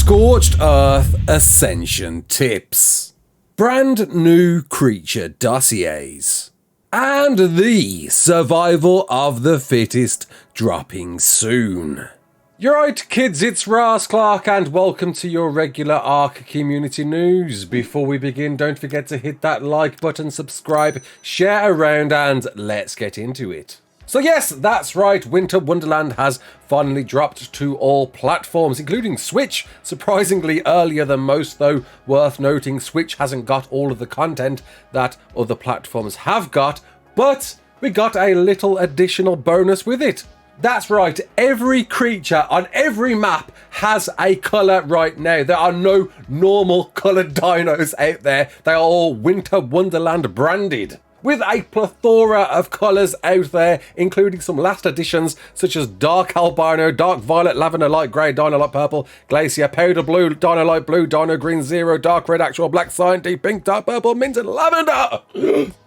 Scorched Earth Ascension tips, brand new creature dossiers, and the survival of the fittest dropping soon. You're right, kids, it's Raasclark, and welcome to your regular ARK community news. Before we begin, don't forget to hit that like button, subscribe, share around, and let's get into it. So yes, that's right, Winter Wonderland has finally dropped to all platforms, including Switch, surprisingly earlier than most, though worth noting Switch hasn't got all of the content that other platforms have got, but we got a little additional bonus with it. That's right, every creature on every map has a colour right now. There are no normal coloured dinos out there, they are all Winter Wonderland branded, with a plethora of colours out there, including some last additions such as Dark Albino, Dark Violet, Lavender Light Grey, Dino Light Purple, Glacier, Powder Blue, Dino Light Blue, Dino Green Zero, Dark Red, Actual Black, Cyan, Deep Pink, Dark Purple, Mint and Lavender!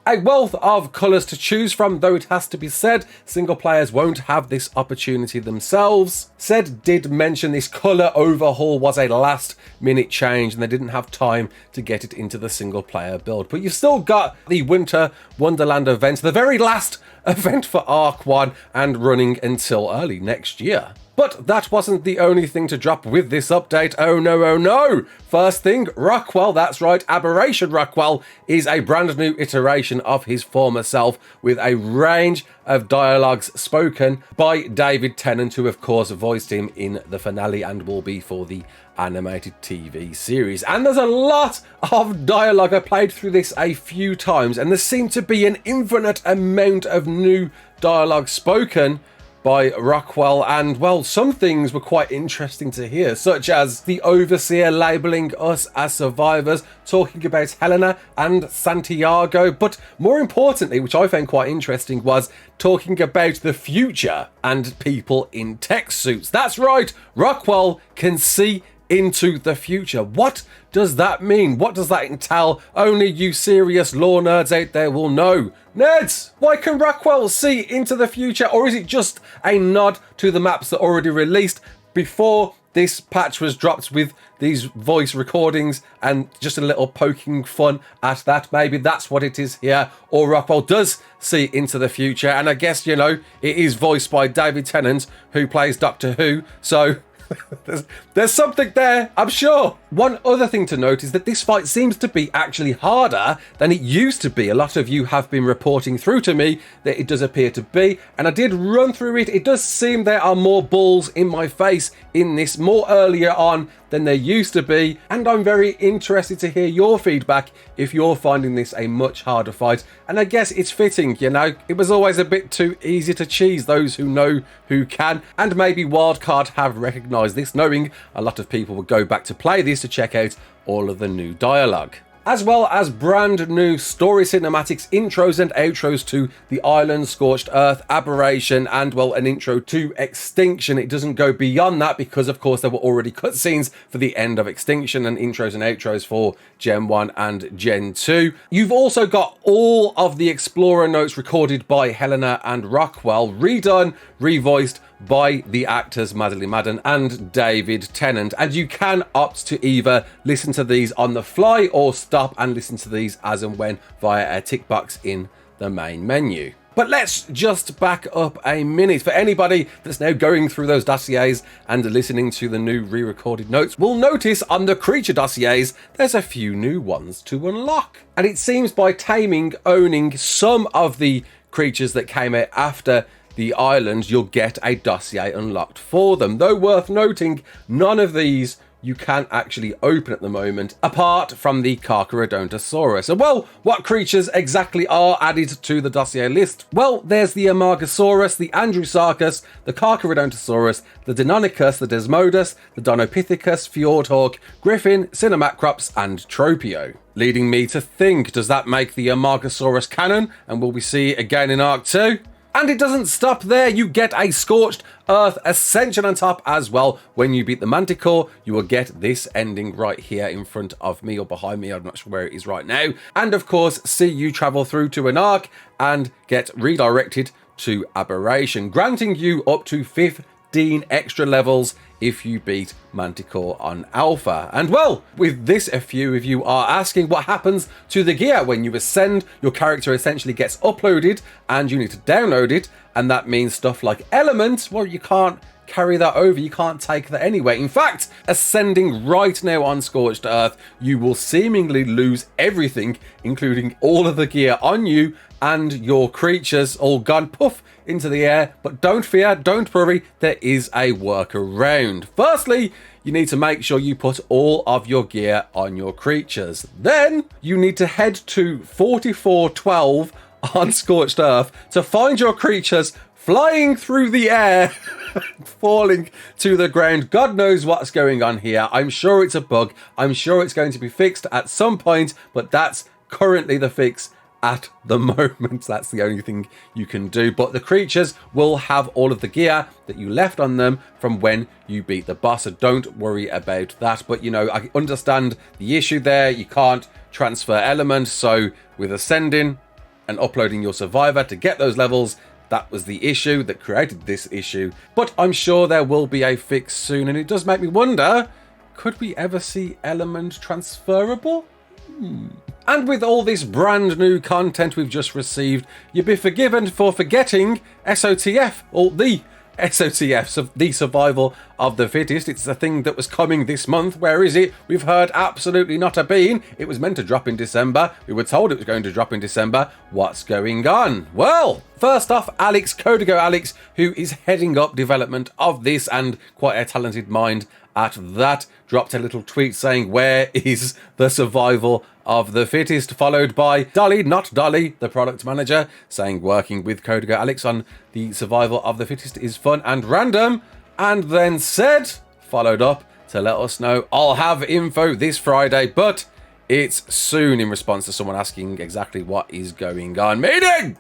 A wealth of colours to choose from, though it has to be said, single players won't have this opportunity themselves. Zed did mention this colour overhaul was a last minute change and they didn't have time to get it into the single player build. But you've still got the Winter Wonderland event, the very last event for ARK 1 and running until early next year. But that wasn't the only thing to drop with this update. Oh no, oh no! First thing, Rockwell, that's right, Aberration Rockwell is a brand new iteration of his former self with a range of dialogues spoken by David Tennant, who of course voiced him in the finale and will be for the animated TV series. And there's a lot of dialogue. I played through this a few times and there seemed to be an infinite amount of new dialogue spoken by Rockwell, and well, some things were quite interesting to hear, such as the Overseer labelling us as survivors, talking about Helena and Santiago, but more importantly, which I found quite interesting, was talking about the future and people in tech suits. That's right, Rockwell can see into the future. What does that mean? What does that entail? Only you serious lore nerds out there will know. Nerds, why can Rockwell see into the future? Or is it just a nod to the maps that already released before this patch was dropped with these voice recordings and just a little poking fun at that? Maybe that's what it is here. Or Rockwell does see into the future. And I guess, you know, it is voiced by David Tennant, who plays Doctor Who. So there's something there, I'm sure. One other thing to note is that this fight seems to be actually harder than it used to be. A lot of you have been reporting through to me that it does appear to be, and I did run through it. It does seem there are more balls in my face in this, more earlier on than there used to be, and I'm very interested to hear your feedback if you're finding this a much harder fight. And I guess it's fitting, you know, it was always a bit too easy to cheese. Those who know who can, and maybe Wildcard have recognised this, knowing a lot of people will go back to play this to check out all of the new dialogue, as well as brand new story cinematics, intros and outros to The Island, Scorched Earth, Aberration, and well, an intro to Extinction. It doesn't go beyond that because of course there were already cutscenes for the end of Extinction and intros and outros for Gen 1 and Gen 2. You've also got all of the Explorer notes recorded by Helena and Rockwell, redone, revoiced by the actors Madeline Madden and David Tennant, and you can opt to either listen to these on the fly or stop and listen to these as and when via a tick box in the main menu. But let's just back up a minute. For anybody that's now going through those dossiers and listening to the new re-recorded notes, will notice on the creature dossiers there's a few new ones to unlock, and it seems by taming, owning some of the creatures that came out after the island, you'll get a dossier unlocked for them. Though worth noting, none of these you can actually open at the moment, apart from the Carcharodontosaurus. And well, what creatures exactly are added to the dossier list? Well, there's the Amargasaurus, the Andrewsarchus, the Carcharodontosaurus, the Deinonychus, the Desmodus, the Dinopithecus, Fjordhawk, Griffin, Cinemacrops, and Tropio. Leading me to think, does that make the Amargasaurus canon? And will we see it again in ARK 2? And it doesn't stop there, you get a Scorched Earth Ascension on top as well. When you beat the Manticore, you will get this ending right here in front of me or behind me, I'm not sure where it is right now. And of course, see you travel through to an ARK and get redirected to Aberration, granting you up to 15 15 extra levels if you beat Manticore on Alpha. And well, with this, a few of you are asking what happens to the gear when you ascend. Your character essentially gets uploaded and you need to download it, and that means stuff like elements, well, you can't carry that over, you can't take that anywhere. In fact, ascending right now on Scorched Earth, you will seemingly lose everything, including all of the gear on you and your creatures all gone poof into the air. But don't fear, don't worry, there is a workaround. Firstly, you need to make sure you put all of your gear on your creatures. Then you need to head to 4412 on Scorched Earth to find your creatures flying through the air, falling to the ground. God knows what's going on here. I'm sure it's a bug. I'm sure it's going to be fixed at some point, but that's currently the fix at the moment. That's the only thing you can do. But the creatures will have all of the gear that you left on them from when you beat the boss, so don't worry about that. But you know, I understand the issue there. You can't transfer elements, so with ascending and uploading your survivor to get those levels, that was the issue that created this issue. But I'm sure there will be a fix soon, and it does make me wonder, could we ever see element transferable? And with all this brand new content we've just received, you'd be forgiven for forgetting SOTF, or the SOTF, the survival of the fittest. It's a thing that was coming this month. Where is it? We've heard absolutely not a bean. It was meant to drop in December. We were told it was going to drop in December. What's going on? Well, first off, Alex, Codigo Alex, who is heading up development of this and quite a talented mind at that, dropped a little tweet saying, where is the survival of the fittest? Followed by Dolly, not Dolly, the product manager, saying working with Codigo Alex on the survival of the fittest is fun and random. And then said, followed up to let us know, I'll have info this Friday, but it's soon, in response to someone asking exactly what is going on. Meaning,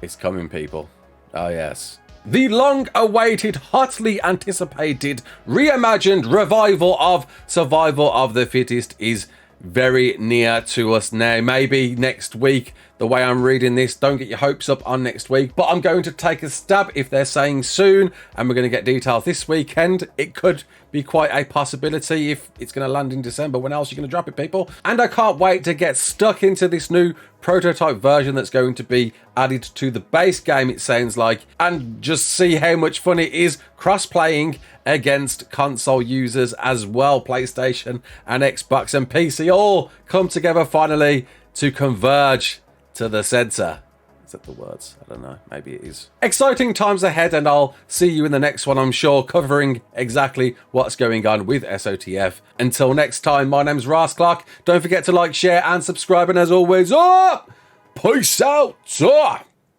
it's coming, people. Oh, yes. The long-awaited, hotly anticipated, reimagined revival of Survival of the Fittest is very near to us now. Maybe next week, the way I'm reading this. Don't get your hopes up on next week, but I'm going to take a stab if they're saying soon, and we're going to get details this weekend. It could be quite a possibility if it's going to land in December. When else are you going to drop it, people? And I can't wait to get stuck into this new prototype version that's going to be added to the base game, it sounds like, and just see how much fun it is cross-playing against console users as well. PlayStation and Xbox and PC all come together finally to converge to the center. Is that the words? I don't know. Maybe it is. Exciting times ahead, and I'll see you in the next one, I'm sure, covering exactly what's going on with SOTF. Until next time, my name's Raasclark. Don't forget to like, share, and subscribe, and as always, peace out!